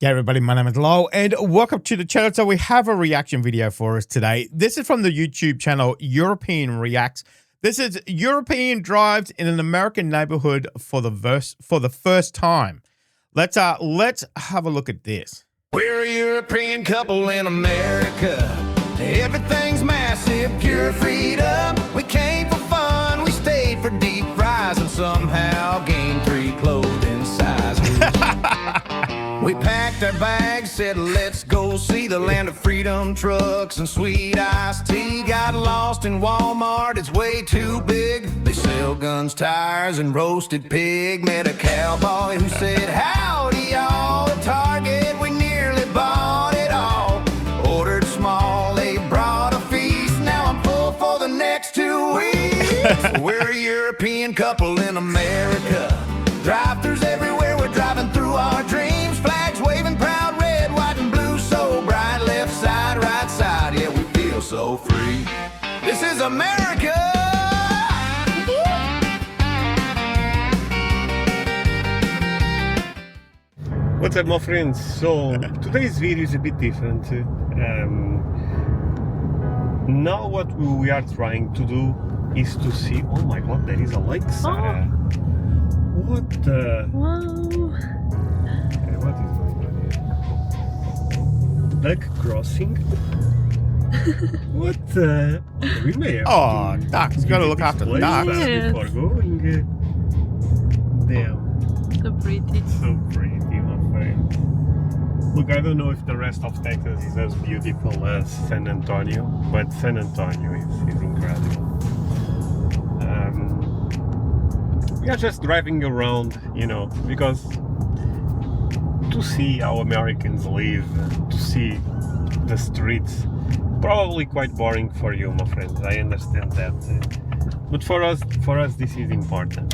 Yeah, everybody, my name is Lowell, and welcome to the channel. So we have a reaction video for us today. This is from the YouTube channel European Reacts. This is European drives in an American neighborhood for the first time. Let's have a look at this. We're a European couple in America. Everything's massive, pure freedom. We came for fun, we stayed for deep fries, and somehow gained 3 clothing sizes. We packed our bags, said let's go see the land of freedom trucks and sweet iced tea. Got lost in Walmart, it's way too big. They sell guns, tires, and roasted pig. Met a cowboy who said, howdy y'all, at Target we nearly bought it all. Ordered small, they brought a feast. Now I'm full for the next 2 weeks. We're a European couple in America. Drive-thrus everywhere, we're driving through our dreams. Flags waving proud, red, white, and blue, so bright. Left side, right side, yeah, we feel so free. This is America! What's up, my friends? So today's video is a bit different. Now what we are trying to do is to see. Oh my god, there is a lake, Sarah. What the? Wow. Okay, what is going on here? Duck crossing? What the? We may have Oh, to ducks. You gotta look after the place ducks. Yes. before going. Damn. So pretty. So pretty, my friend. Look, I don't know if the rest of Texas is as beautiful as San Antonio, but San Antonio is incredible. We are just driving around, you know, because to see how Americans live, to see the streets, probably quite boring for you, my friends. I understand that, but for us, this is important.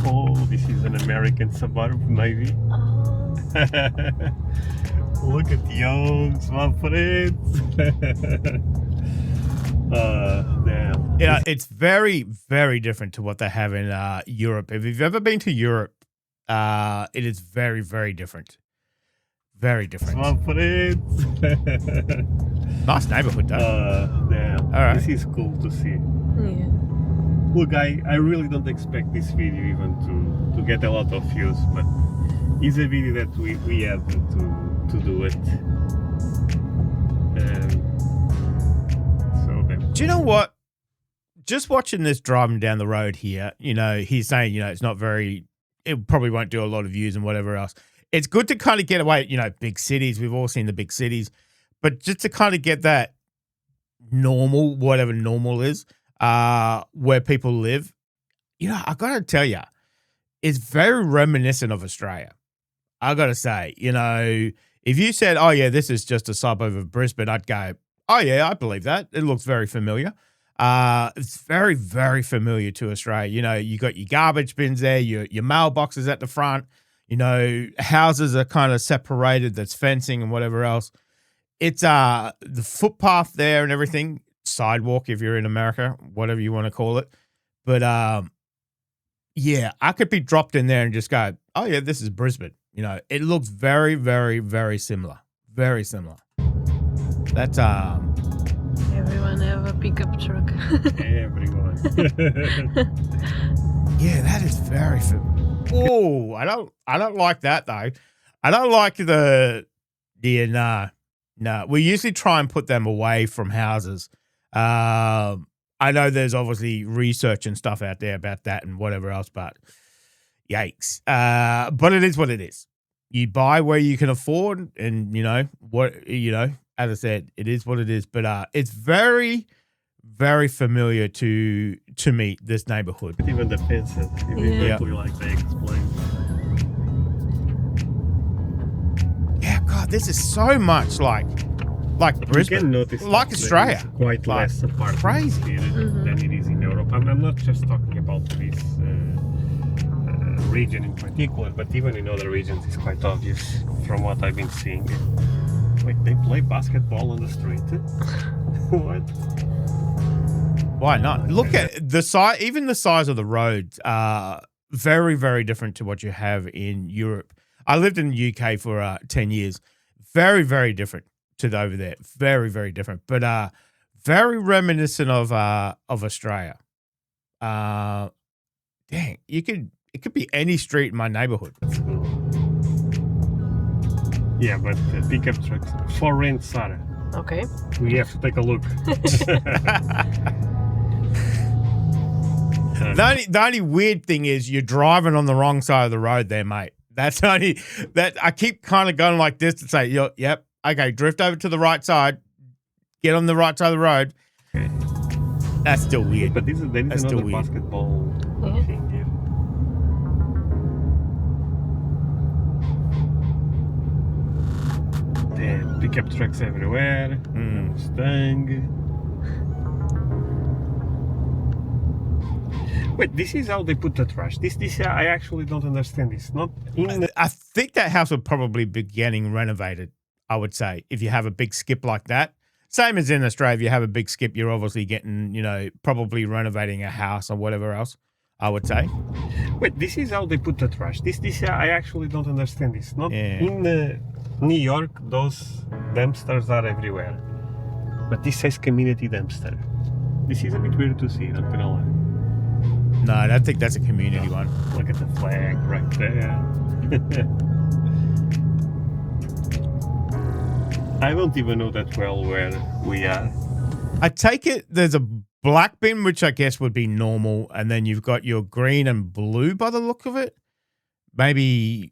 Oh, this is an American suburb, maybe. Look at the Youngs, my friends. Damn. Yeah, it's very, very different to what they have in Europe. If you've ever been to Europe, it is very, very different. Very different. My friends. Nice neighborhood, though. Damn. All right. This is cool to see. Yeah. Look, I really don't expect this video even to get a lot of views, but it's a video that we had to do it. Do you know what? Just watching this driving down the road here, you know, he's saying, you know, it's not very, it probably won't do a lot of views and whatever else. It's good to kind of get away, you know, big cities. We've all seen the big cities, but just to kind of get that normal, whatever normal is, where people live, you know, I got to tell you, it's very reminiscent of Australia. I got to say, you know, if you said, oh, yeah, this is just a suburb of Brisbane, I'd go, oh, yeah, I believe that. It looks very familiar. It's very, very familiar to Australia. You know, you got your garbage bins there, your mailboxes at the front, you know, houses are kind of separated, that's fencing and whatever else. It's the footpath there and everything, sidewalk if you're in America, whatever you want to call it. But yeah, I could be dropped in there and just go, oh, yeah, this is Brisbane. You know, it looks very, very, very similar. Very similar. That's Everyone have a pickup truck. Everyone. yeah, that is very oh, I don't like that though. I don't like no. We usually try and put them away from houses. I know there's obviously research and stuff out there about that and whatever else, but yikes. But it is what it is. You buy where you can afford, and you know what, you know, as I said, it is what it is. But it's very, very familiar to me, this neighborhood. Even the fences, exactly like they explained. Yeah, God, this is so much like Brisbane, You can notice like that Australia. there is quite Like, less apartments crazy. here than it is in Europe. I'm not just talking about this region in particular, but even in other regions it's quite obvious from what I've been seeing. Wait, they play basketball on the street? What? Why not? Look at the size, even the size of the roads are very, very different to what you have in Europe. I lived in the UK for 10 years. Very, very different to over there. Very, very different. But very reminiscent of Australia. Dang, it could be any street in my neighborhood. That's cool. Yeah, but pickup trucks for rent, Sarah. Okay. We have to take a look. The only weird thing is you're driving on the wrong side of the road there, mate. That's the only that I keep kind of going like this to say, yep, okay, drift over to the right side, get on the right side of the road. Okay. That's still weird. But there is another basketball thing here. Damn, pickup trucks everywhere. Mustang. Wait, this is how they put the trash. This I actually don't understand. This not in. I think that house would probably be getting renovated. I would say if you have a big skip like that, same as in Australia, if you have a big skip, you're obviously getting, probably renovating a house or whatever else. I would say. Wait, this is how they put the trash. This I actually don't understand. This not in New York. Those dumpsters are everywhere, but this says community dumpster. This is a bit weird to see. Not gonna lie. No, I don't think that's a community one. Look at the flag right there. I don't even know that well where we are. I take it there's a black bin, which I guess would be normal, and then you've got your green and blue by the look of it. Maybe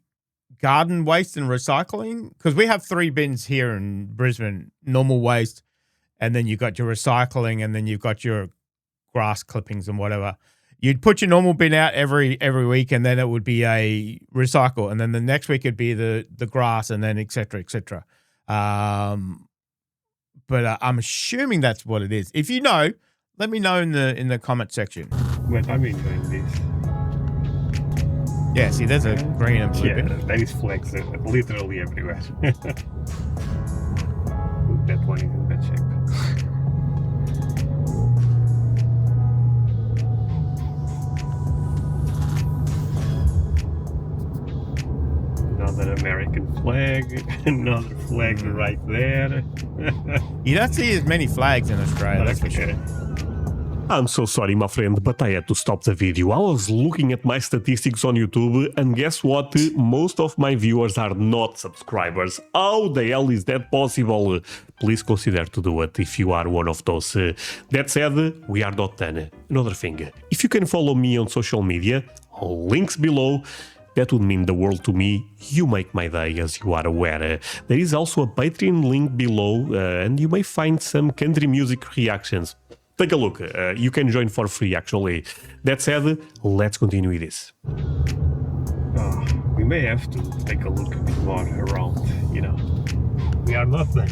garden waste and recycling, because we have 3 bins here in Brisbane, normal waste, and then you've got your recycling, and then you've got your grass clippings and whatever. You'd put your normal bin out every week, and then it would be a recycle, and then the next week it'd be the grass, and then et cetera, et cetera. But I'm assuming that's what it is. If you know, let me know in the comment section. But I'm enjoying this. Yeah, see, there's a green and blue bin. There is flags literally everywhere. Ooh, that one is in bad shape. Another American flag, another flag right there. You don't see as many flags in Australia, that's for sure. I'm so sorry, my friend, but I had to stop the video. I was looking at my statistics on YouTube, and guess what? Most of my viewers are not subscribers. How the hell is that possible? Please consider to do it if you are one of those. That said, we are not done. Another thing, if you can follow me on social media, links below. That would mean the world to me. You make my day, as you are aware. There is also a Patreon link below, and you may find some country music reactions. Take a look. You can join for free, actually. That said, let's continue with this. We may have to take a look a bit more around, We are not done.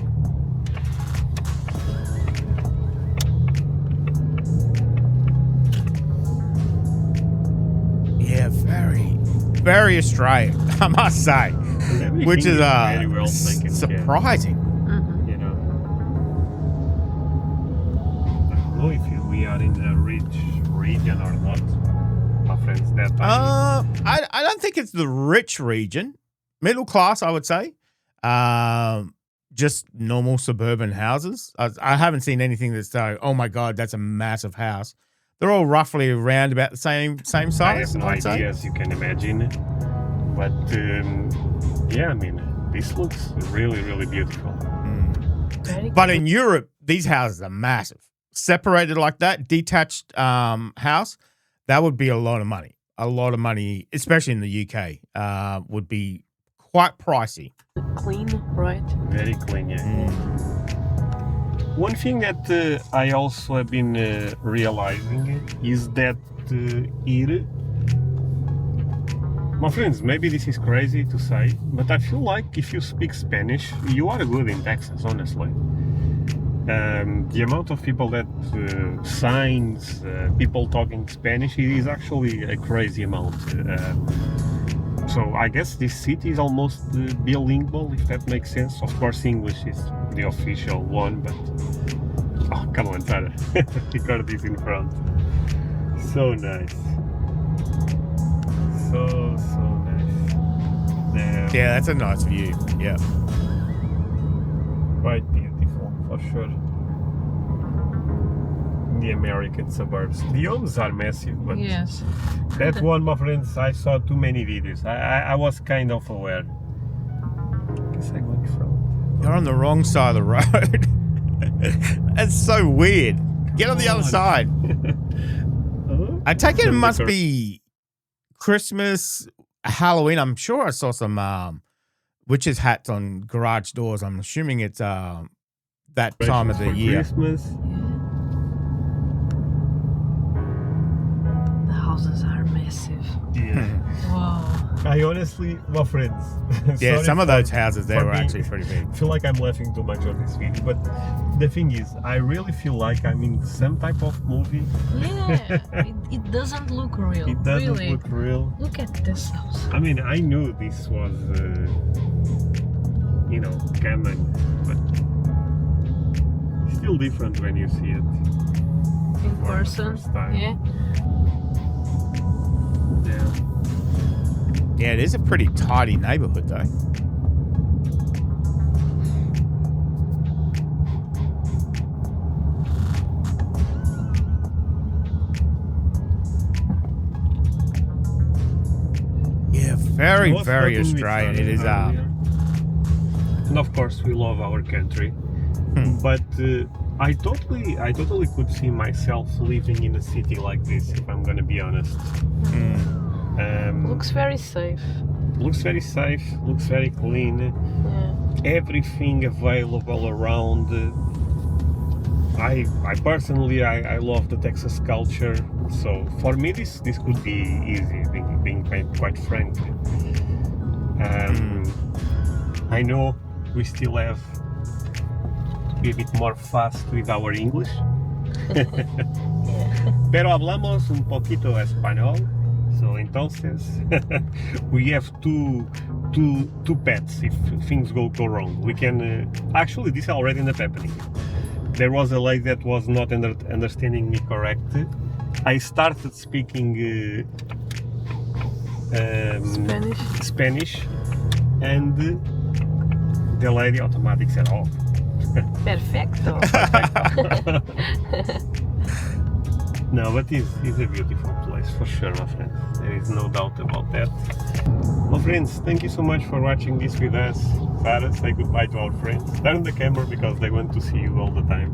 Yeah, very Australian, I must say, which is very well surprising. I don't know if we are in a rich region or not, my friends. I don't think it's the rich region, middle class, I would say. Just normal suburban houses. I haven't seen anything that's oh my god, that's a massive house. They're all roughly around about the same size. I have no idea, as you can imagine. But, this looks really, really beautiful. But in Europe, these houses are massive. Separated like that, detached house, that would be a lot of money. A lot of money, especially in the UK, would be quite pricey. Clean, right? Very clean, yeah. One thing that I also have been realizing is that here, my friends, maybe this is crazy to say, but I feel like if you speak Spanish, you are good in Texas, honestly. The amount of people that signs, people talking Spanish, it is actually a crazy amount. So I guess this city is almost bilingual, if that makes sense. Of course, English is the official one, but oh, come on, Tara, record this in front. So nice, so nice. Yeah, that's a nice view. Yeah. Quite beautiful, for sure. The American suburbs. The homes are massive, but Yes. that one, my friends, I saw too many videos. I was kind of aware. Guess I go in front. You're on the wrong side of the road. That's so weird. Get on the other side. I take it must be Christmas, Halloween. I'm sure I saw some witches' hats on garage doors. I'm assuming it's that time of the year. Christmas. The houses are massive. Yeah. Wow. I honestly, my friends. Yeah, sorry some of for- those houses there for were being- actually pretty big. I feel like I'm laughing too much on this video, but the thing is, I really feel like I'm in some type of movie. Yeah. it doesn't look real. It doesn't really. look real. Look at this house. I mean, I knew this was, coming, but still different when you see it. In For the person. first time. Yeah. Yeah. Yeah, it is a pretty tidy neighborhood though. Yeah, very, Was very hoping we Australian. found It is earlier. And of course, we love our country, but I totally could see myself living in a city like this. If I'm gonna be honest, Looks very safe. looks very safe, looks very clean. Yeah. Everything available around. I personally I love the Texas culture, so for me this could be easy. Being quite frank. I know we still have to be a bit more fast with our English. Pero hablamos un poquito español. So entonces we have two pets if things go wrong. We can actually this already ended up happening. There was a lady that was not understanding me correctly. I started speaking Spanish, and the lady automatically said, "Oh, Perfecto. no, but it's a beautiful place for sure, my friend. There is no doubt about that. My friends, thank you so much for watching this with us. Sarah, say goodbye to our friends. Turn the camera because they want to see you all the time.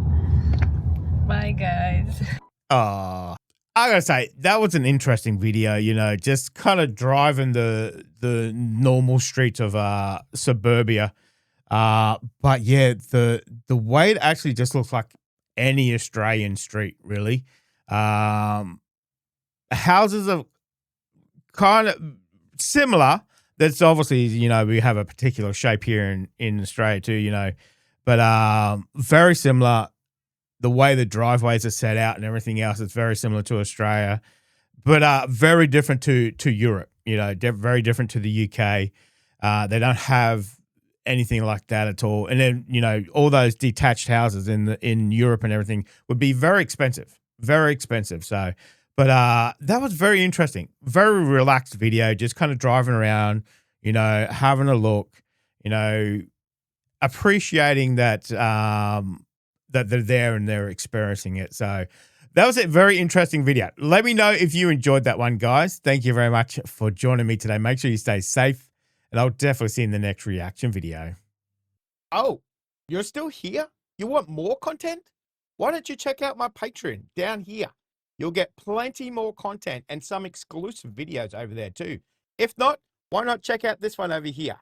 Bye, guys. I gotta say that was an interesting video. Just kind of driving the normal streets of suburbia. But yeah, the way it actually just looks like any Australian street, really. Houses are kind of similar. That's obviously, we have a particular shape here in Australia too, but very similar. The way the driveways are set out and everything else is very similar to Australia, but very different to Europe, very different to the UK. They don't have anything like that at all. And then, all those detached houses in Europe and everything would be very expensive. So, but that was very interesting. Very relaxed video, just kind of driving around, having a look, appreciating that that they're there and they're experiencing it. So that was a very interesting video. Let me know if you enjoyed that one, guys. Thank you very much for joining me today. Make sure you stay safe, and I'll definitely see you in the next reaction video. Oh, you're still here? You want more content? Why don't you check out my Patreon down here? You'll get plenty more content and some exclusive videos over there too. If not, why not check out this one over here?